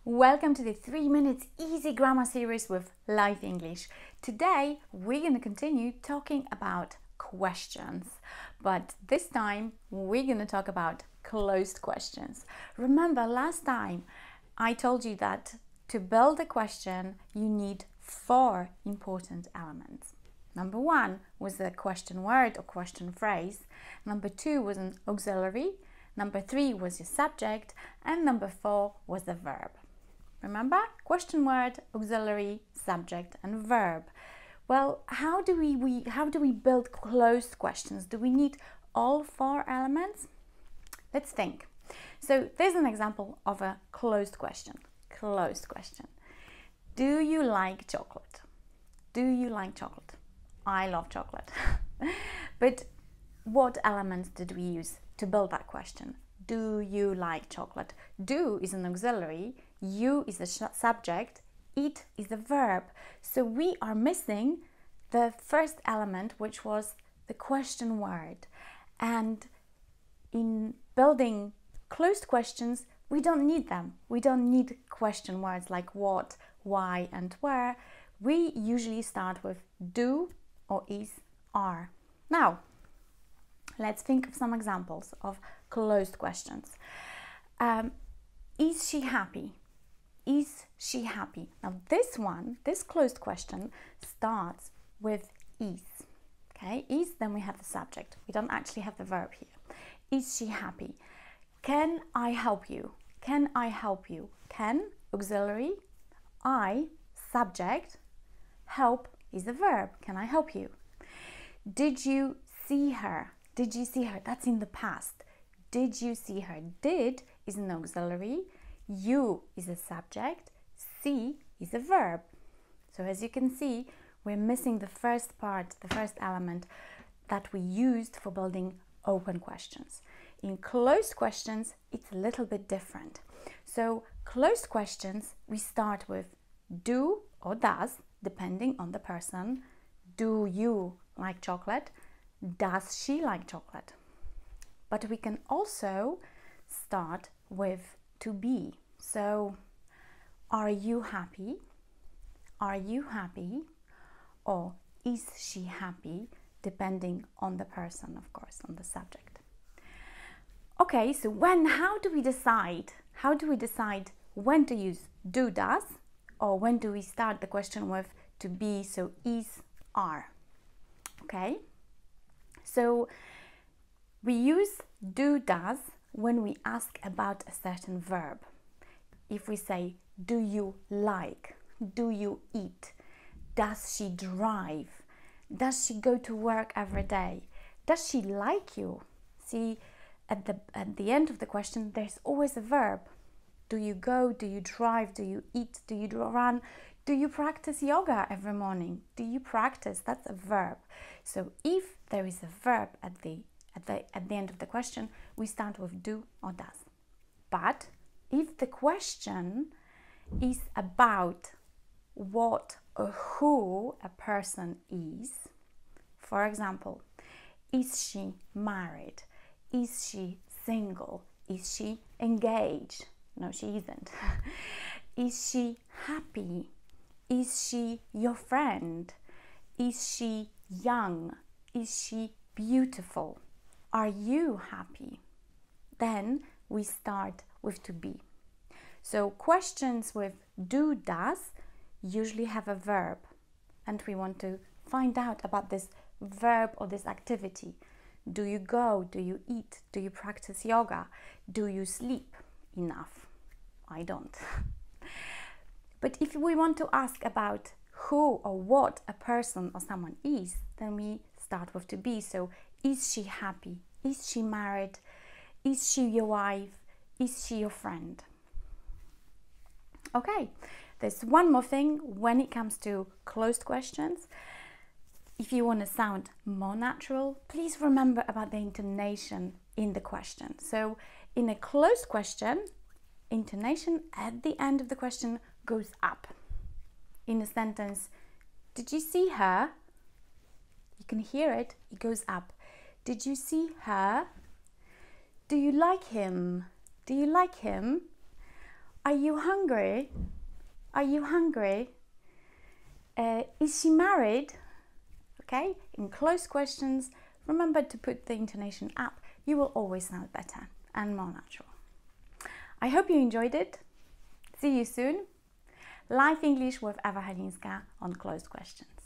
Welcome to the 3 minutes easy grammar series with Live English. Today we're going to continue talking about questions, but this time we're going to talk about closed questions. Remember last time I told you that to build a question you need 4 important elements. Number 1 was the question word or question phrase. Number 2 was an auxiliary. Number 3 was your subject, and number 4 was the verb. Remember? Question word, auxiliary, subject, and verb. Well, how do we build closed questions? Do we need all 4 elements? Let's think. So there's an example of a closed question. Closed question. Do you like chocolate? Do you like chocolate? I love chocolate. But what elements did we use to build that question? Do you like chocolate? Do is an auxiliary, you is the subject, it is the verb. So we are missing the first element, which was the question word. And in building closed questions, we don't need them. We don't need question words like what, why, and where. We usually start with do or is, are. Now, let's think of some examples of closed questions. Is she happy? Is she happy? Now this closed question starts with is. Okay, is, then we have the subject. We don't actually have the verb here. Is she happy? Can I help you? Can I help you? Can, auxiliary, I, subject, help is the verb. Can I help you? Did you see her? Did you see her? That's in the past. Did you see her? Did is an auxiliary, you is a subject, see is a verb. So as you can see, we're missing the first part, the first element that we used for building open questions. In closed questions, it's a little bit different. So closed questions, we start with do or does, depending on the person. Do you like chocolate? Does she like chocolate? But we can also start with to be. So, are you happy? Are you happy? Or is she happy? Depending on the person, of course, on the subject. Okay, so how do we decide? How do we decide when to use do, does? Or when do we start the question with to be, so is, are? Okay? So we use do, does when we ask about a certain verb. If we say, do you like? Do you eat? Does she drive? Does she go to work every day? Does she like you? See, at the end of the question, there's always a verb. Do you go? Do you drive? Do you eat? Do you run? Do you practice yoga every morning? Do you practice? That's a verb. So if there is a verb at the end of the question, we start with do or does. But if the question is about what or who a person is, for example, is she married? Is she single? Is she engaged? No, she isn't. Is she happy? Is she your friend? Is she young? Is she beautiful? Are you happy? Then we start with to be. So questions with do, does usually have a verb, and we want to find out about this verb or this activity. Do you go? Do you eat? Do you practice yoga? Do you sleep enough? I don't. But if we want to ask about who or what a person or someone is, then we start with to be. So is she happy? Is she married? Is she your wife? Is she your friend? Okay, there's one more thing when it comes to closed questions. If you want to sound more natural, please remember about the intonation in the question. So in a closed question, intonation at the end of the question goes up. In a sentence, did you see her? You can hear it, it goes up. Did you see her? Do you like him? Do you like him? Are you hungry? Are you hungry? Is she married? Okay, in closed questions, remember to put the intonation up. You will always sound better and more natural. I hope you enjoyed it. See you soon. Live English with Ewa Helińska on closed questions.